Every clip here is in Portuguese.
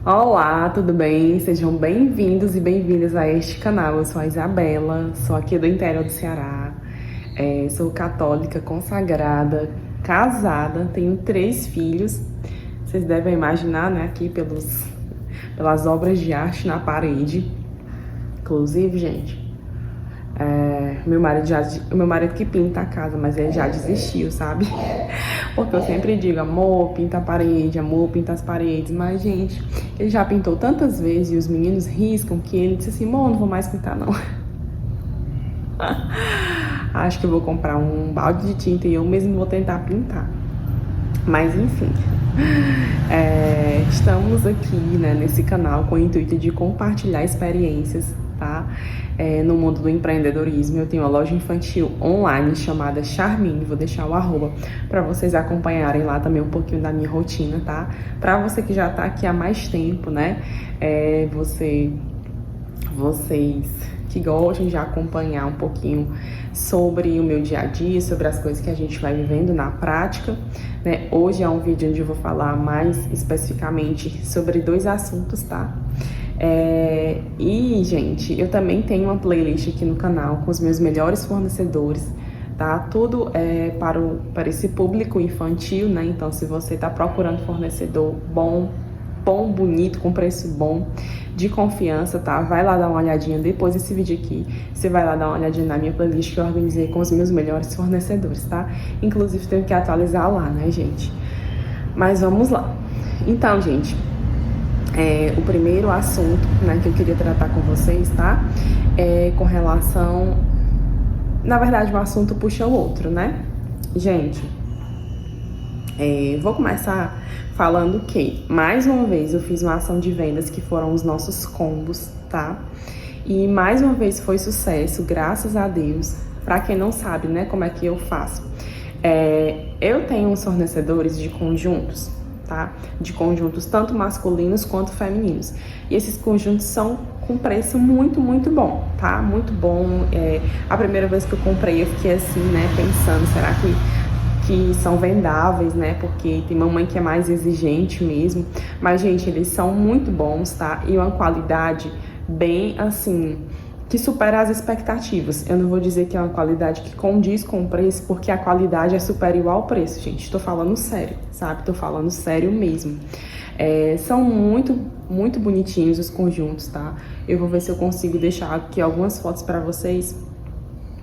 Olá, tudo bem? Sejam bem-vindos e bem-vindas a este canal. Eu sou a Isabela, sou aqui do interior do Ceará, sou católica, consagrada, casada, tenho 3 filhos. Vocês devem imaginar, né, aqui pelas obras de arte na parede. Inclusive, gente, meu marido que pinta a casa, mas ele já desistiu, sabe? Porque eu sempre digo, amor, pinta a parede, amor, pinta as paredes. Mas, gente, ele já pintou tantas vezes e os meninos riscam que ele disse assim, amor, não vou mais pintar, não. Acho que eu vou comprar um balde de tinta e eu mesmo vou tentar pintar. Mas, enfim, estamos aqui, né, nesse canal com o intuito de compartilhar experiências, tá? No mundo do empreendedorismo. Eu tenho uma loja infantil online chamada Charmine, vou deixar o arroba para vocês acompanharem lá também um pouquinho da minha rotina, tá? Para você que já tá aqui há mais tempo, né? Vocês que gostam de acompanhar um pouquinho sobre o meu dia a dia, sobre as coisas que a gente vai vivendo na prática, né? Hoje é um vídeo onde eu vou falar mais especificamente sobre 2 assuntos, tá? E, gente, eu também tenho uma playlist aqui no canal com os meus melhores fornecedores, tá? Tudo para esse público infantil, né? Então, se você tá procurando fornecedor bom, bonito, com preço bom, de confiança, tá? Vai lá dar uma olhadinha depois desse vídeo aqui. Você vai lá dar uma olhadinha na minha playlist que eu organizei com os meus melhores fornecedores, tá? Inclusive, tenho que atualizar lá, né, gente? Mas vamos lá. Então, gente, o primeiro assunto, né, que eu queria tratar com vocês, tá? Com relação... Na verdade, um assunto puxa o outro, né? Gente, vou começar falando que, mais uma vez, eu fiz uma ação de vendas que foram os nossos combos, tá? E mais uma vez foi sucesso, graças a Deus. Pra quem não sabe, né, como é que eu faço? Eu tenho uns fornecedores de conjuntos, tá? De conjuntos tanto masculinos quanto femininos. E esses conjuntos são com preço muito, muito bom, tá? Muito bom. A primeira vez que eu comprei, eu fiquei assim, né, pensando, será que são vendáveis, né? Porque tem mamãe que é mais exigente mesmo. Mas, gente, eles são muito bons, tá? E uma qualidade bem, assim, que supera as expectativas. Eu não vou dizer que é uma qualidade que condiz com o preço, porque a qualidade é superior ao preço, gente. Tô falando sério, sabe? Tô falando sério mesmo. São muito, muito bonitinhos os conjuntos, tá? Eu vou ver se eu consigo deixar aqui algumas fotos pra vocês,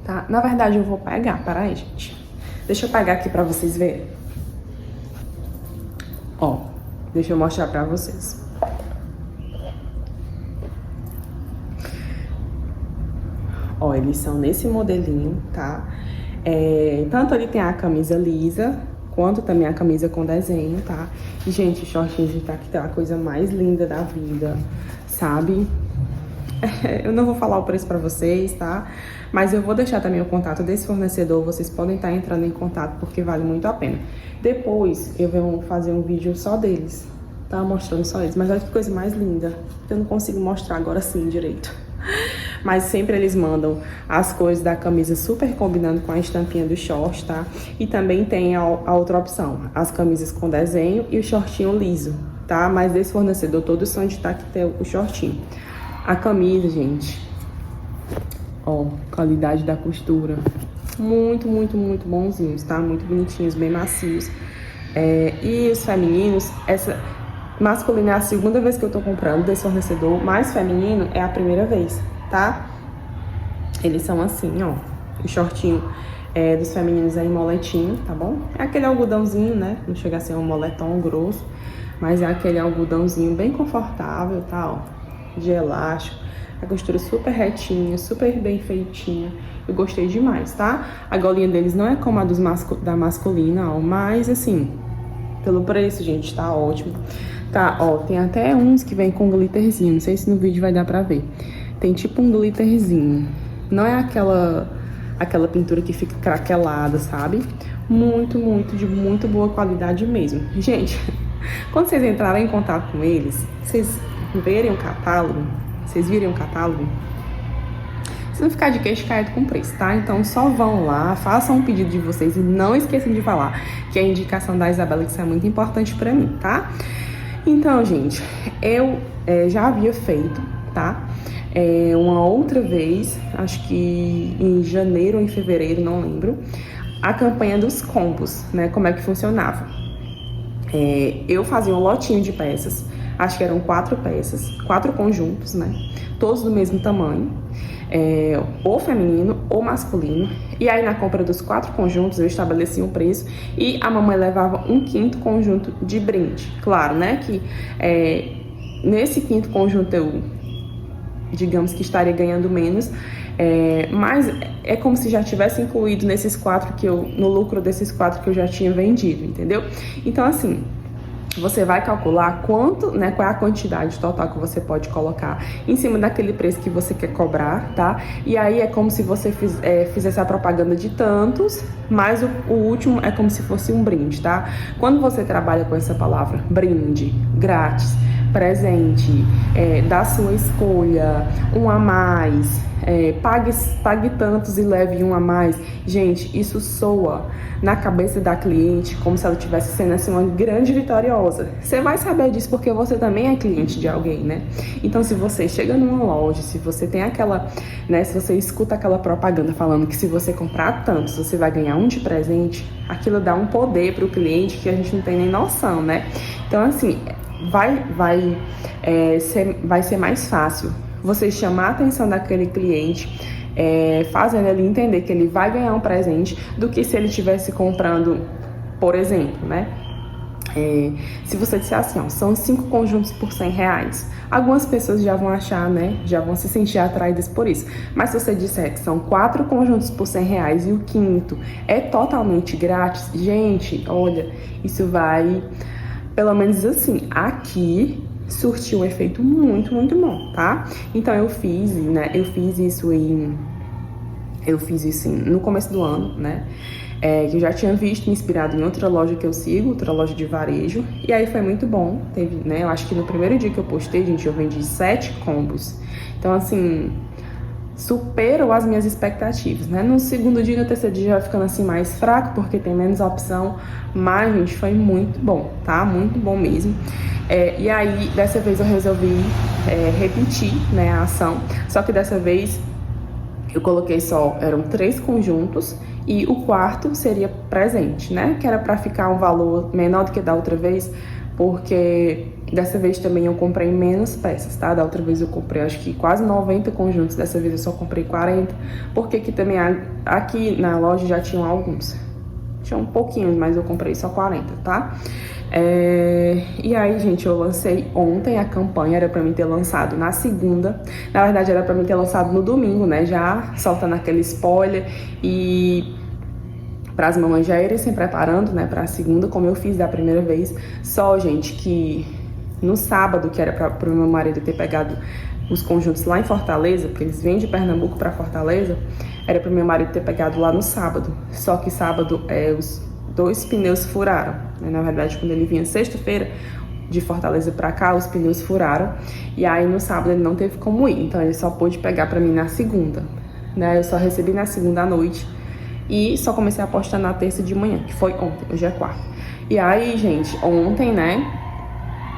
tá? Na verdade, eu vou pegar, peraí, gente. Deixa eu pegar aqui pra vocês verem. Ó, deixa eu mostrar pra vocês. Ó, eles são nesse modelinho, tá? Tanto ele tem a camisa lisa, quanto também a camisa com desenho, tá? E, gente, o shortinho de tá, que tá a coisa mais linda da vida, sabe? Eu não vou falar o preço pra vocês, tá? Mas eu vou deixar também o contato desse fornecedor, vocês podem estar entrando em contato porque vale muito a pena. Depois eu vou fazer um vídeo só deles, tá? Mostrando só eles, mas olha que coisa mais linda. Eu não consigo mostrar agora sim direito. Mas sempre eles mandam as cores da camisa super combinando com a estampinha do short, tá? E também tem a outra opção, as camisas com desenho e o shortinho liso, tá? Mas desse fornecedor todos são de tá que tem o shortinho. A camisa, gente, ó, qualidade da costura, muito, muito, muito bonzinhos, tá? Muito bonitinhos, bem macios. E os femininos, essa masculina é a segunda vez que eu tô comprando desse fornecedor, mas feminino é a primeira vez, tá? Eles são assim, ó, o shortinho dos femininos é em moletinho, tá bom? É aquele algodãozinho, né? Não chega a ser um moletom grosso, mas é aquele algodãozinho bem confortável, tá, ó, de elástico, a costura super retinha, super bem feitinha. Eu gostei demais, tá? A golinha deles não é como a da masculina, ó, mas assim, pelo preço, gente, tá ótimo. Tá, ó, tem até uns que vem com glitterzinho, não sei se no vídeo vai dar pra ver. Tem tipo um glitterzinho, não é aquela pintura que fica craquelada, sabe? Muito, muito, de muito boa qualidade mesmo. Gente, quando vocês entrarem em contato com eles, vocês verem o catálogo, vocês virem o catálogo, vocês vão ficar de queixo caído com preço, tá? Então só vão lá, façam um pedido de vocês e não esqueçam de falar que a indicação da Isabela, que isso é muito importante pra mim, tá? Então, gente, eu já havia feito, tá? Uma outra vez, acho que em janeiro ou em fevereiro, não lembro, a campanha dos combos, né? Como é que funcionava? Eu fazia um lotinho de peças, acho que eram 4 peças, 4 conjuntos, né? Todos do mesmo tamanho, ou feminino ou masculino. E aí na compra dos 4 conjuntos eu estabelecia um preço e a mamãe levava um 5º conjunto de brinde. Claro, né? Que nesse 5º conjunto eu, digamos que estaria ganhando menos, mas é como se já tivesse incluído nesses 4 no lucro desses 4 que eu já tinha vendido, entendeu? Então, assim, você vai calcular quanto, né, qual é a quantidade total que você pode colocar em cima daquele preço que você quer cobrar, tá? E aí é como se você fizesse a propaganda de tantos, mas o último é como se fosse um brinde, tá? Quando você trabalha com essa palavra brinde, grátis, presente, da sua escolha, um a mais, pague tantos e leve um a mais. Gente, isso soa na cabeça da cliente como se ela estivesse sendo assim uma grande vitoriosa. Você vai saber disso porque você também é cliente de alguém, né? Então, se você chega numa loja, se você tem aquela, né, se você escuta aquela propaganda falando que se você comprar tantos, você vai ganhar um de presente, aquilo dá um poder para o cliente que a gente não tem nem noção, né? Então, assim, vai ser mais fácil você chamar a atenção daquele cliente, fazendo ele entender que ele vai ganhar um presente, do que se ele estivesse comprando, por exemplo, né? Se você disser assim, ó, são 5 conjuntos por R$100, algumas pessoas já vão achar, né? Já vão se sentir atraídas por isso. Mas se você disser que são 4 conjuntos por R$100 e o 5º é totalmente grátis, gente, olha, isso vai, pelo menos assim, aqui surtiu um efeito muito, muito bom, tá? Então eu fiz isso no começo do ano, né? Que eu já tinha visto, me inspirado em outra loja que eu sigo, outra loja de varejo, e aí foi muito bom. Teve, né? Eu acho que no primeiro dia que eu postei, gente, eu vendi 7 combos. Então, assim, superou as minhas expectativas, né? No segundo dia e no terceiro dia já vai ficando assim mais fraco, porque tem menos opção, mas, gente, foi muito bom, tá? Muito bom mesmo. E aí, dessa vez eu resolvi repetir, né, a ação, só que dessa vez eu coloquei eram 3 conjuntos e o 4º seria presente, né? Que era para ficar um valor menor do que da outra vez, porque dessa vez também eu comprei menos peças, tá? Da outra vez eu comprei acho que quase 90 conjuntos, dessa vez eu só comprei 40, porque aqui também aqui na loja já tinham alguns. Tinha um pouquinho, mas eu comprei só 40, tá? E aí, gente, eu lancei ontem a campanha, era pra mim ter lançado na segunda. Na verdade, era pra mim ter lançado no domingo, né? Já soltando aquele spoiler e para as mamães já irem se preparando, né, pra segunda, como eu fiz da primeira vez. Só, gente, que no sábado, que era para o meu marido ter pegado os conjuntos lá em Fortaleza, porque eles vêm de Pernambuco para Fortaleza, era para o meu marido ter pegado lá no sábado. Só que sábado os 2 pneus furaram, né? Na verdade, quando ele vinha sexta-feira de Fortaleza para cá, os pneus furaram. E aí no sábado ele não teve como ir, então ele só pôde pegar para mim na segunda, né? Eu só recebi na segunda à noite e só comecei a postar na terça de manhã, que foi ontem, hoje é quarta. E aí, gente, ontem, né,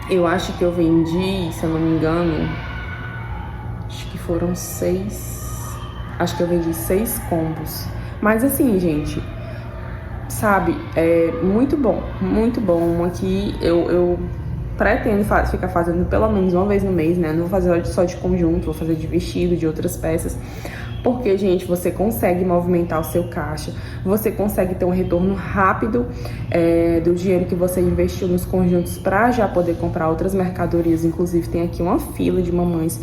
eu acho que eu vendi, se eu não me engano, acho que foram 6, acho que eu vendi 6 combos. Mas assim, gente, sabe, é muito bom aqui. Eu pretendo ficar fazendo pelo menos uma vez no mês, né? Não vou fazer só de conjunto, vou fazer de vestido, de outras peças. Porque, gente, você consegue movimentar o seu caixa, você consegue ter um retorno rápido do dinheiro que você investiu nos conjuntos para já poder comprar outras mercadorias. Inclusive, tem aqui uma fila de mamães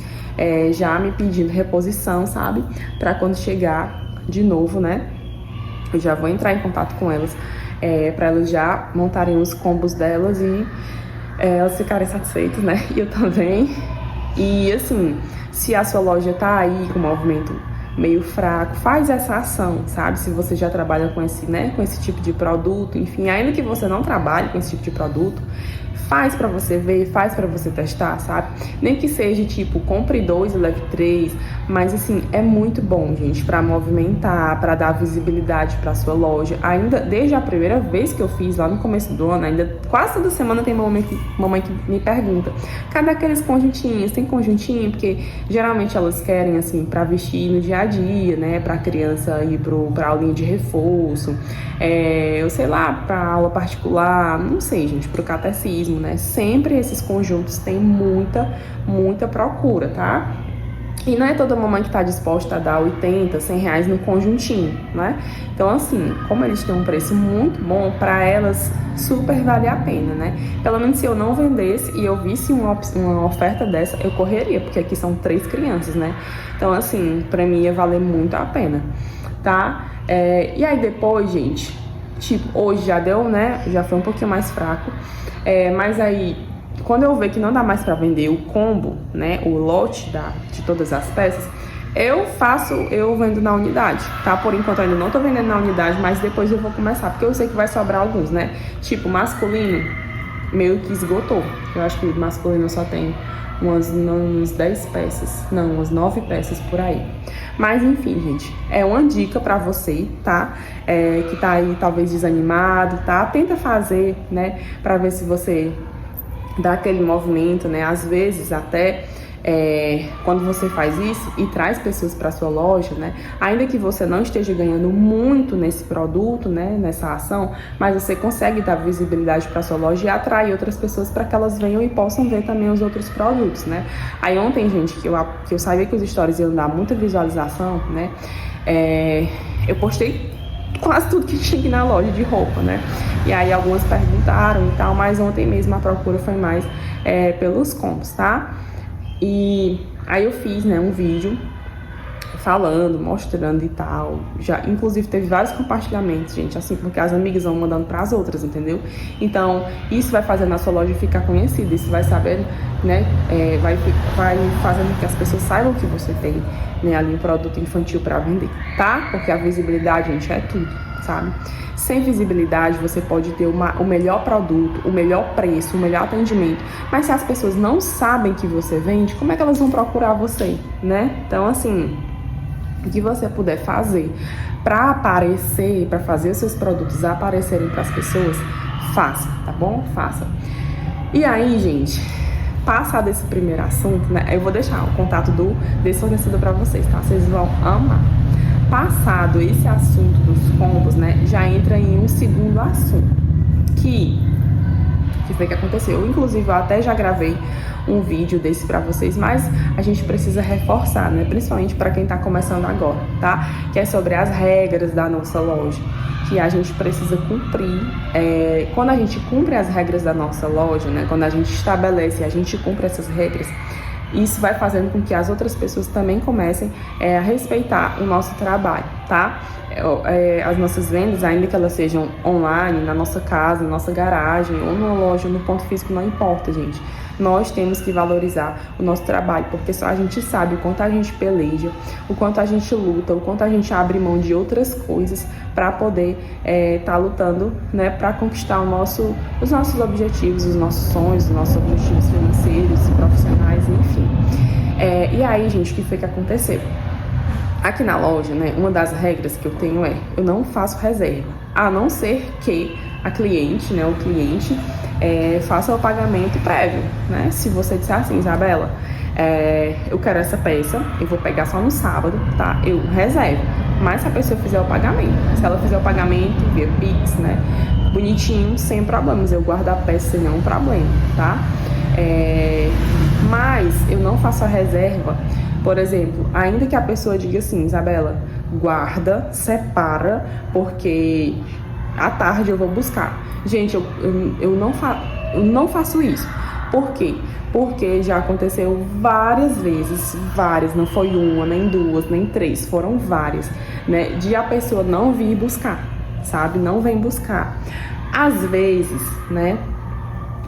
já me pedindo reposição, sabe? Para quando chegar de novo, né? Eu já vou entrar em contato com elas, para elas já montarem os combos delas e elas ficarem satisfeitas, né? E eu também. E, assim, se a sua loja tá aí com movimento meio fraco, faz essa ação, sabe? Se você já trabalha com esse, né, com esse tipo de produto, enfim, ainda que você não trabalhe com esse tipo de produto, faz pra você ver, faz pra você testar, sabe? Nem que seja tipo, compre 2 e leve 3, mas assim, é muito bom, gente, pra movimentar, pra dar visibilidade pra sua loja. Ainda desde a primeira vez que eu fiz lá no começo do ano, ainda quase toda semana tem mamãe que me pergunta: cadê aqueles conjuntinhos? Tem conjuntinho? Porque geralmente elas querem assim pra vestir no dia a dia, né? Pra criança ir pra aulinha de reforço, eu sei lá, pra aula particular, não sei, gente, pro catecismo, né? Sempre esses conjuntos têm muita procura, tá? E não é toda mamãe que está disposta a dar 80, 100 reais no conjuntinho, né? Então, assim, como eles têm um preço muito bom, para elas super vale a pena, né? Pelo menos se eu não vendesse e eu visse uma oferta dessa, eu correria, porque aqui são 3 crianças, né? Então, assim, para mim ia valer muito a pena, tá? E aí depois, gente, tipo, hoje já deu, né? Já foi um pouquinho mais fraco, mas aí, quando eu ver que não dá mais para vender o combo, né, o lote de todas as peças, eu vendo na unidade, tá? Por enquanto eu ainda não tô vendendo na unidade, mas depois eu vou começar, porque eu sei que vai sobrar alguns, né? Tipo, masculino, meio que esgotou. Eu acho que masculino só tem umas 10 peças, não, umas 9 peças por aí. Mas enfim, gente, é uma dica pra você, tá? Que tá aí talvez desanimado, tá? Tenta fazer, né, pra ver se você dá aquele movimento, né? Às vezes até quando você faz isso e traz pessoas para sua loja, né? Ainda que você não esteja ganhando muito nesse produto, né? Nessa ação, mas você consegue dar visibilidade para sua loja e atrair outras pessoas para que elas venham e possam ver também os outros produtos, né? Aí ontem, gente, que eu sabia que os stories iam dar muita visualização, né? Eu postei quase tudo que tinha aqui na loja de roupa, né? E aí algumas perguntaram e tal, mas ontem mesmo a procura foi mais pelos combos, tá? E aí eu fiz, né, um vídeo falando, mostrando e tal. Já, inclusive, teve vários compartilhamentos, gente, assim, porque as amigas vão mandando para as outras, entendeu? Então, isso vai fazendo a sua loja ficar conhecida, isso vai saber, né, vai fazendo que as pessoas saibam que você tem, né, ali um produto infantil para vender, tá? Porque a visibilidade, gente, é tudo, sabe? Sem visibilidade, você pode ter o melhor produto, o melhor preço, o melhor atendimento, mas se as pessoas não sabem que você vende, como é que elas vão procurar você, né? Então, assim, o que você puder fazer para aparecer, para fazer os seus produtos aparecerem para as pessoas, faça, tá bom? Faça. E aí, gente, passar desse primeiro assunto, né? Eu vou deixar o contato desse fornecedor para vocês, tá? Vocês vão amar. Passado esse assunto dos combos, né, já entra em um segundo assunto, que foi que aconteceu. Eu, inclusive, eu até já gravei um vídeo desse pra vocês, mas a gente precisa reforçar, né, principalmente para quem tá começando agora, tá? Que é sobre as regras da nossa loja, que a gente precisa cumprir. Quando a gente cumpre as regras da nossa loja, né, quando a gente estabelece, a gente cumpre essas regras, isso vai fazendo com que as outras pessoas também comecem a respeitar o nosso trabalho, tá? As nossas vendas, ainda que elas sejam online, na nossa casa, na nossa garagem, ou numa loja, no ponto físico, não importa, gente. Nós temos que valorizar o nosso trabalho, porque só a gente sabe o quanto a gente peleja, o quanto a gente luta, o quanto a gente abre mão de outras coisas para poder tá lutando, né, para conquistar os nossos objetivos, os nossos sonhos, os nossos objetivos financeiros, profissionais, enfim. E aí, gente, o que foi que aconteceu? Aqui na loja, né, uma das regras que eu tenho eu não faço reserva, a não ser que a cliente, né, o cliente faça o pagamento prévio, né? Se você disser assim, Isabela, eu quero essa peça, eu vou pegar só no sábado, tá? Eu reservo. Mas se a pessoa fizer o pagamento, se ela fizer o pagamento via Pix, né? Bonitinho, sem problemas, eu guardo a peça sem nenhum problema, tá? Mas eu não faço a reserva, por exemplo, ainda que a pessoa diga assim, Isabela, guarda, separa, porque à tarde eu vou buscar. Gente, eu não faço isso. Por quê? Porque já aconteceu várias vezes, não foi uma, nem duas, nem três, foram várias, né? De a pessoa não vir buscar, sabe? Não vem buscar. Às vezes, né?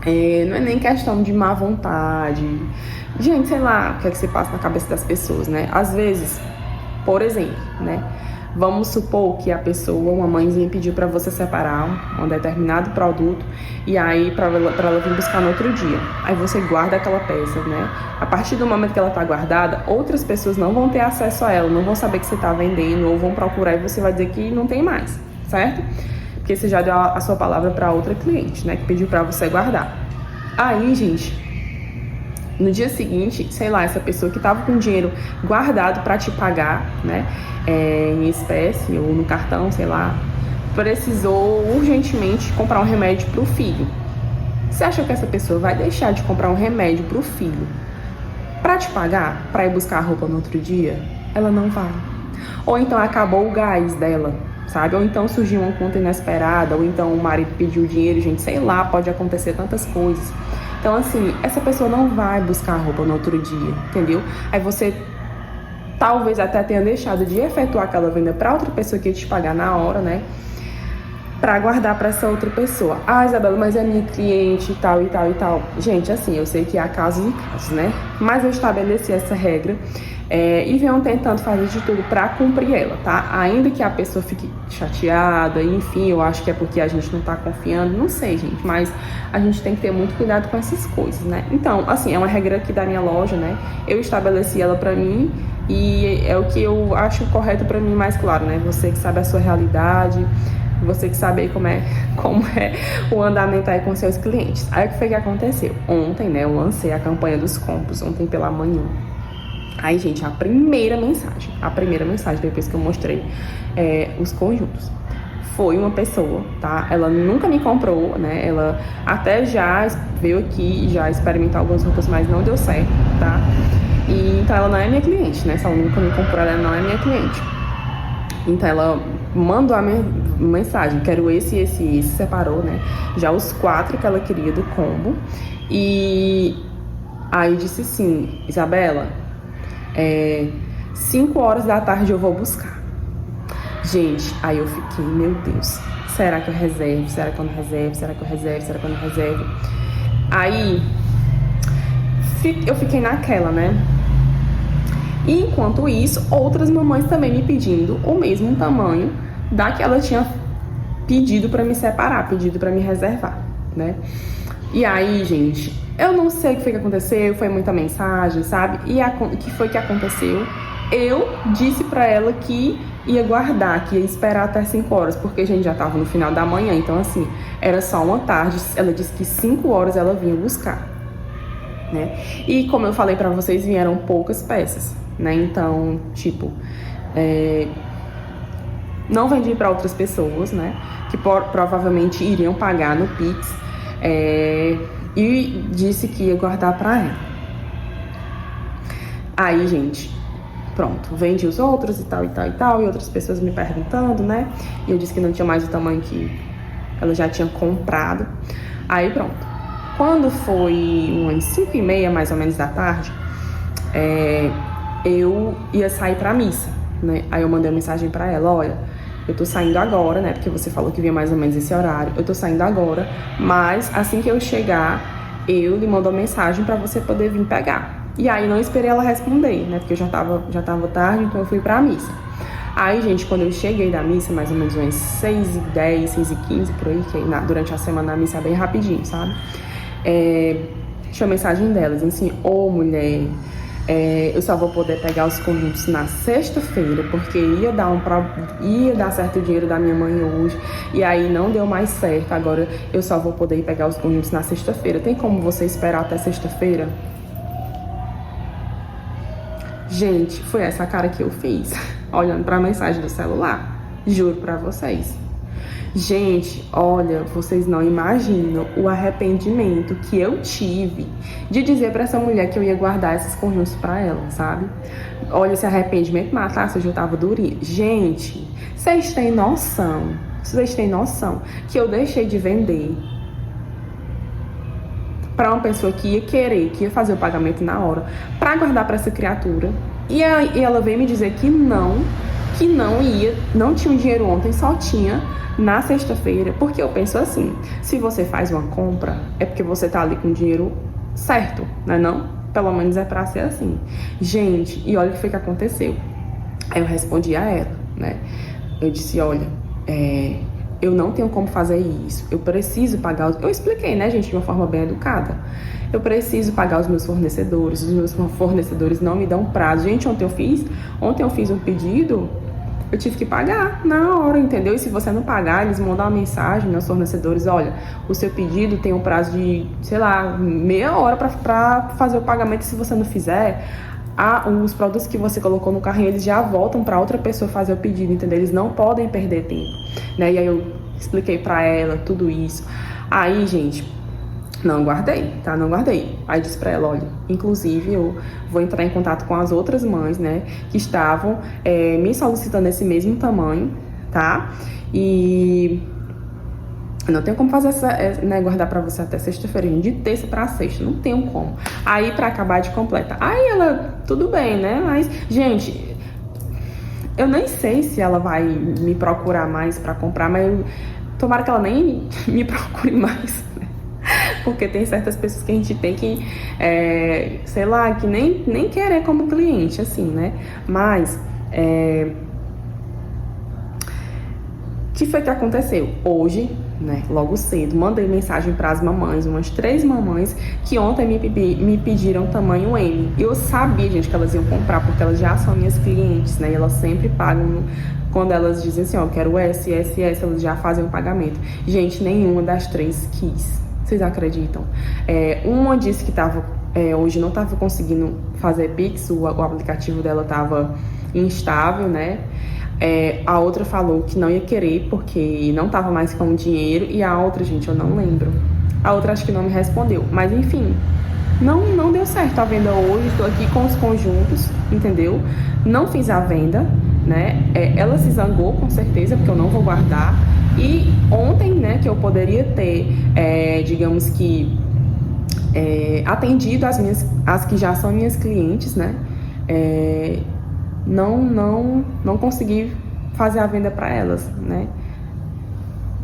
Não é nem questão de má vontade. Gente, sei lá o que é que se passa na cabeça das pessoas, né? Às vezes, por exemplo, né? Vamos supor que a pessoa, uma mãezinha, pediu para você separar um determinado produto e aí para ela vir buscar no outro dia. Aí você guarda aquela peça, né? A partir do momento que ela tá guardada, outras pessoas não vão ter acesso a ela, não vão saber que você tá vendendo ou vão procurar e você vai dizer que não tem mais, certo? Porque você já deu a sua palavra para outra cliente, né? Que pediu para você guardar. Aí, gente, no dia seguinte, sei lá, essa pessoa que tava com dinheiro guardado para te pagar, né? Em espécie ou no cartão, sei lá, precisou urgentemente comprar um remédio pro filho. Você acha que essa pessoa vai deixar de comprar um remédio pro filho para te pagar, para ir buscar a roupa no outro dia? Ela não vai. Ou então acabou o gás dela, sabe? Ou então surgiu uma conta inesperada, ou então o marido pediu dinheiro, gente, sei lá, pode acontecer tantas coisas. Então, assim, essa pessoa não vai buscar a roupa no outro dia, entendeu? Aí você talvez até tenha deixado de efetuar aquela venda para outra pessoa que ia te pagar na hora, né? Para guardar para essa outra pessoa. Ah, Isabela, mas é minha cliente e tal, e tal, e tal. Gente, assim, eu sei que há casos e casos, né? Mas eu estabeleci essa regra e venho tentando fazer de tudo para cumprir ela, tá? Ainda que a pessoa fique chateada, enfim, eu acho que é porque a gente não tá confiando, não sei, gente, mas a gente tem que ter muito cuidado com essas coisas, né? Então, assim, é uma regra aqui da minha loja, né? Eu estabeleci ela para mim e é o que eu acho correto para mim, mais claro, né? Você que sabe a sua realidade, você que sabe aí como é o andamento aí com seus clientes. Aí o que foi que aconteceu? Ontem, né, eu lancei a campanha dos combos, ontem pela manhã. Aí, gente, a primeira mensagem depois que eu mostrei os conjuntos, foi uma pessoa, tá? Ela nunca me comprou, né? Ela até já veio aqui, já experimentou algumas roupas, mas não deu certo, tá? E, então ela não é minha cliente, né? Se ela nunca me comprou, ela não é minha cliente. Então ela mandou a mensagem, quero esse, separou, né? Já os 4 que ela queria do combo. E aí disse assim, Isabela, 5 horas da tarde eu vou buscar. Gente, aí eu fiquei, meu Deus, será que eu reservo? Será que eu não reservo? Será que eu reservo? Será que eu não reservo? Aí eu fiquei naquela, né? E enquanto isso, outras mamães também me pedindo o mesmo tamanho da que ela tinha pedido pra me separar, pedido pra me reservar, né? E aí, gente, eu não sei o que foi que aconteceu, foi muita mensagem, sabe? E o que foi que aconteceu? Eu disse pra ela que ia guardar, que ia esperar até 5 horas, porque a gente já tava no final da manhã, então assim, era só uma tarde. Ela disse que 5 horas ela vinha buscar, né? E como eu falei pra vocês, vieram poucas peças, né? Então, tipo, não vendi pra outras pessoas, né? Que provavelmente iriam pagar no Pix, e disse que ia guardar pra ela. Aí, gente, pronto, vendi os outros e tal, e tal, e tal, e outras pessoas me perguntando, né? E eu disse que não tinha mais o tamanho que ela já tinha comprado. Aí, pronto. Quando foi umas 5h30, mais ou menos, da tarde, eu ia sair pra missa, né? Aí eu mandei uma mensagem pra ela, olha, eu tô saindo agora, né? Porque você falou que vinha mais ou menos esse horário. Eu tô saindo agora, mas assim que eu chegar, eu lhe mando uma mensagem pra você poder vir pegar. E aí não esperei ela responder, né? Porque já tava tarde, então eu fui pra missa. Aí, gente, quando eu cheguei da missa, mais ou menos umas 6h10, 6h15, por aí, que aí durante a semana a missa é bem rapidinho, sabe? Tinha uma mensagem dela, dizendo assim, ô mulher, eu só vou poder pegar os conjuntos na sexta-feira, porque ia dar certo o dinheiro da minha mãe hoje, e aí não deu mais certo, agora eu só vou poder ir pegar os conjuntos na sexta-feira. Tem como você esperar até sexta-feira? Gente, foi essa cara que eu fiz, olhando pra mensagem do celular, juro pra vocês. Gente, olha, vocês não imaginam o arrependimento que eu tive de dizer pra essa mulher que eu ia guardar esses conjuntos pra ela, sabe? Olha, esse arrependimento matasse, eu já tava durinha. Gente, vocês têm noção que eu deixei de vender pra uma pessoa que ia querer, que ia fazer o pagamento na hora, pra guardar pra essa criatura, e ela veio me dizer que não tinha um dinheiro ontem, só tinha na sexta-feira, porque eu penso assim, se você faz uma compra, é porque você tá ali com o dinheiro certo, né não? Pelo menos é pra ser assim. Gente, e olha o que foi que aconteceu. Aí eu respondi a ela, né? eu disse, olha, eu não tenho como fazer isso, eu preciso pagar... Eu expliquei, né, gente, de uma forma bem educada. Eu preciso pagar os meus fornecedores não me dão prazo. Gente, ontem eu fiz um pedido, eu tive que pagar na hora, entendeu? E se você não pagar, eles mandam uma mensagem aos fornecedores, olha, o seu pedido tem um prazo de, sei lá, meia hora para fazer o pagamento. Se você não fizer, os produtos que você colocou no carrinho, eles já voltam para outra pessoa fazer o pedido, entendeu? Eles não podem perder tempo, né? E aí eu expliquei para ela tudo isso. Aí, gente, não guardei, tá? Não guardei. Aí disse pra ela, olha, inclusive eu vou entrar em contato com as outras mães, né, que estavam me solicitando esse mesmo tamanho, tá? E eu não tenho como fazer né, guardar pra você até sexta-feira, de terça pra sexta, não tenho como. Aí pra acabar de completar. Aí ela, tudo bem, né? Mas, gente, eu nem sei se ela vai me procurar mais pra comprar, mas tomara que ela nem me procure mais. Porque tem certas pessoas que a gente tem que, sei lá, que nem querer como cliente, assim, né? Mas, o que foi que aconteceu? Hoje, né, logo cedo, mandei mensagem para as mamães, umas 3 mamães, que ontem me pediram tamanho M. Eu sabia, gente, que elas iam comprar, porque elas já são minhas clientes, né? E elas sempre pagam... Quando elas dizem assim, ó, quero S, S, S, elas já fazem o pagamento. Gente, nenhuma das 3 quis. Vocês acreditam? Uma disse que hoje não estava conseguindo fazer Pix, o aplicativo dela estava instável, né? A outra falou que não ia querer porque não estava mais com dinheiro. E a outra, gente, eu não lembro. A outra acho que não me respondeu. Mas enfim, não deu certo a venda hoje. Estou aqui com os conjuntos, entendeu? Não fiz a venda, né? Ela se zangou com certeza, porque eu não vou guardar. E ontem, né, que eu poderia ter, digamos que, atendido as que já são minhas clientes, né, não consegui fazer a venda para elas, né.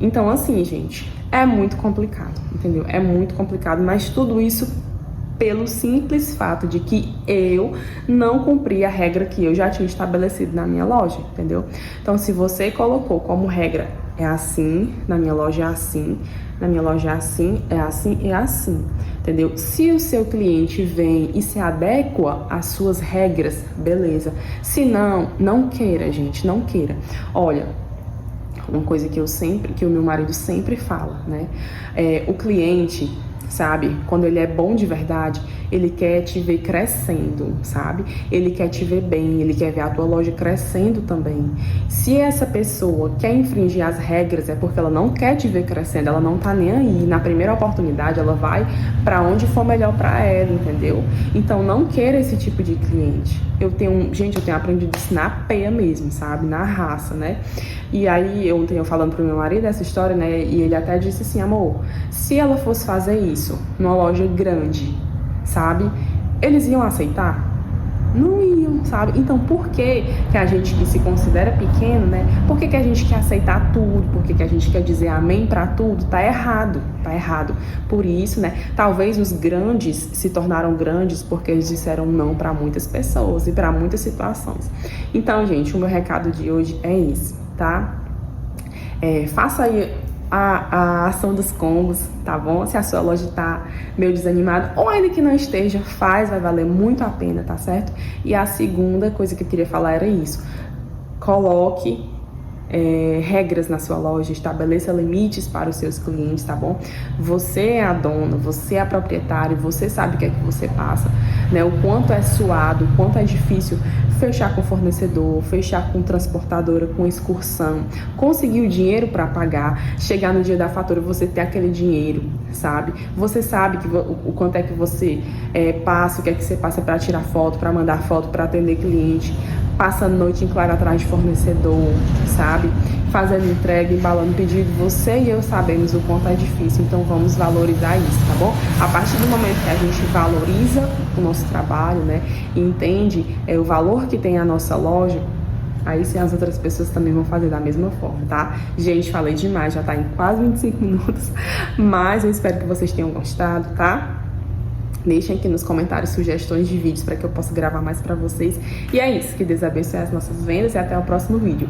Então, assim, gente, é muito complicado, entendeu? É muito complicado, mas tudo isso pelo simples fato de que eu não cumpri a regra que eu já tinha estabelecido na minha loja, entendeu? Então, se você colocou como regra é assim, na minha loja é assim, na minha loja é assim, é assim, é assim, entendeu? Se o seu cliente vem e se adequa às suas regras, beleza. Se não, não queira, gente, não queira. Olha, uma coisa que o meu marido sempre fala, né? O cliente, sabe, quando ele é bom de verdade, ele quer te ver crescendo, sabe? Ele quer te ver bem, ele quer ver a tua loja crescendo também. Se essa pessoa quer infringir as regras, é porque ela não quer te ver crescendo, ela não tá nem aí. Na primeira oportunidade, ela vai pra onde for melhor pra ela, entendeu? Então, não queira esse tipo de cliente. Eu tenho aprendido isso na peia mesmo, sabe? Na raça, né? E aí, ontem eu falando pro meu marido essa história, né? E ele até disse assim, amor, se ela fosse fazer isso numa loja grande, sabe? Eles iam aceitar? Não iam, sabe? Então, por que a gente que se considera pequeno, né? Por que a gente quer aceitar tudo? Por que a gente quer dizer amém pra tudo? Tá errado, tá errado. Por isso, né? Talvez os grandes se tornaram grandes porque eles disseram não pra muitas pessoas e pra muitas situações. Então, gente, o meu recado de hoje é esse, tá? Faça aí a ação dos combos, tá bom? Se a sua loja tá meio desanimada, ou ainda que não esteja, vai valer muito a pena, tá certo? E a segunda coisa que eu queria falar era isso. Coloque regras na sua loja, estabeleça limites para os seus clientes, tá bom? Você é a dona, você é a proprietária, você sabe o que é que você passa, né? O quanto é suado, o quanto é difícil fechar com fornecedor, fechar com transportadora, com excursão, conseguir o dinheiro para pagar, chegar no dia da fatura, você ter aquele dinheiro, sabe? Você sabe o quanto é que você passa, o que é que você passa para tirar foto, para mandar foto, para atender cliente, passa a noite em claro atrás de fornecedor, sabe? Fazendo entrega, embalando pedido. Você e eu sabemos o quanto é difícil, então vamos valorizar isso, tá bom? A partir do momento que a gente valoriza o nosso trabalho, né, e entende o valor que tem a nossa loja, aí sim as outras pessoas também vão fazer da mesma forma, tá? Gente, falei demais, já tá em quase 25 minutos, mas eu espero que vocês tenham gostado, tá? Deixem aqui nos comentários sugestões de vídeos para que eu possa gravar mais para vocês. E é isso, que Deus abençoe as nossas vendas e até o próximo vídeo.